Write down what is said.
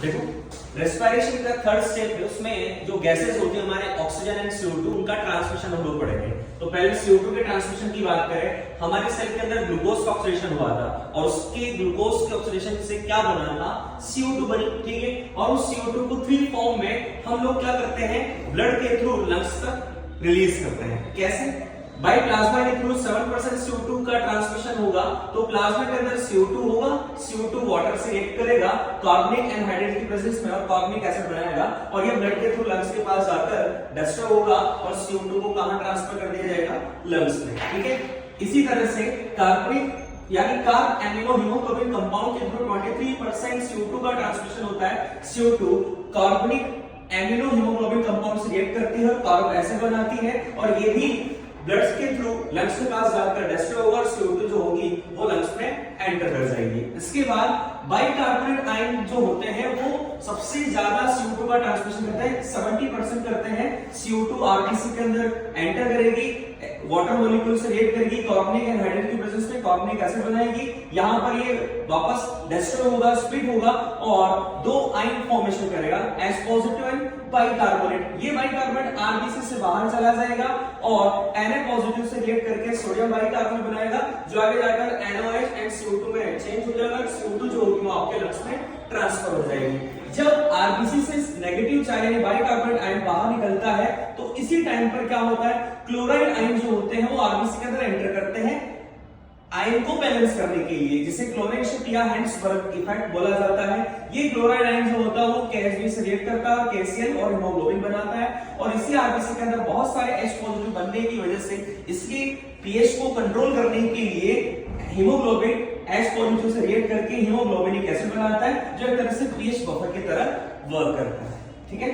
देखो रेस्पिरेशन का third step है, उसमें जो गैसेस होती है हमारे ऑक्सीजन एंड CO2, उनका ट्रांसमिशन हम लोग पढ़ेंगे। तो पहले CO2 के ट्रांसमिशन की बात करें, हमारे सेल के अंदर ग्लूकोज का ऑक्सीडेशन हुआ था और उसके ग्लूकोज के ऑक्सीडेशन से क्या बना था, CO2 बनी, ठीक है। और उस CO2 को 3 फॉर्म में हम लोग क्या करते हैं, ब्लड के थ्रू लंग्स तक रिलीज करते हैं। कैसे? बाई प्लाज्मा के थ्रू 7% CO2 का ट्रांसमिशन होगा, तो प्लाज्मा के अंदर CO2 होगा, CO2 वाटर से रिएक्ट करेगा कार्बनिक एनहाइड्रेट की प्रेजेंस में और कार्बनिक एसिड बनाएगा, और ये ब्लड के थ्रू लंग्स के पास जाकर डिस्टर्ब होगा और CO2 को कहां ट्रांसफर कर दिया जाएगा, लंग्स में, ठीक है। इसी तरह से कार्बनिक यानी कार्ब एमिनो हीमोग्लोबिन कंपाउंड के थ्रू 23% CO2 का ट्रांसमिशन होता है। CO2 कार्बनिक एमिनो हीमोग्लोबिन कंपाउंड से रिएक्ट करती है और कार्बन एसिड बनाती है, और ये भी ब्लड के थ्रू लंग्स के पास जाकर डिस्ट्रॉय होगा और CO2 जो होगी वो लंग्स में एंटर कर जाएगी। इसके बाद बाइकार्बोनेट आयन जो होते हैं वो सबसे ज्यादा CO2 का ट्रांसमिशन करते हैं, 70% करते हैं। CO2 आरबीसी के अंदर एंटर करेगी, वाटर मॉलिक्यूल से रिएक्ट करेगी, कार्बनिक एनहाइड्रेट की प्रेजेंस में कार्बनिक एसिड बनाएगी, यहां पर ये वापस डिस्ट्रॉय होगा, स्प्लिट होगा और 2 आयन फॉर्मेशन करेगा, H पॉजिटिव एंड बाइकार्बोनेट। ये बाइकार्बोनेट आरबीसी से बाहर चला जाएगा और Na पॉजिटिव से रिएक्ट करके सोडियम बाइकार्बोनेट बनाएगा, जो आगे जाकर NaOH एंड CO2 में चेंज हो जाएगा, CO2 जो होगी वो आपके लंग्स में ट्रांसफर हो जाएगी। जब आरबीसी से नेगेटिव चार्ज यानी बाइकार्बोनेट आयन बाहर निकलता है तो इसी टाइम पर क्या होता है, क्लोराइड आयन जो होते हैं वो आरबीसी के अंदर एंटर करते हैं आयन को बैलेंस करने के लिए, जिसे क्लोरीन शिफ्ट या हैंड्सबर्ग इफेक्ट बोला जाता है। ये क्लोराइड आयन जो होता है वो KHB से रिएक्ट करता है, KCl और हीमोग्लोबिन बनाता है, और इसी आरबीसी के अंदर बहुत सारे H पॉजिटिव बनने की वजह से इसके पीएच को कंट्रोल करने के लिए हीमोग्लोबिन H पॉजिटिव से रिएक्ट करके हीमोग्लोबिनिक एसिड बनाता है, जो एक तरह से पीएच बफर की तरह वर्क करता है, ठीक है।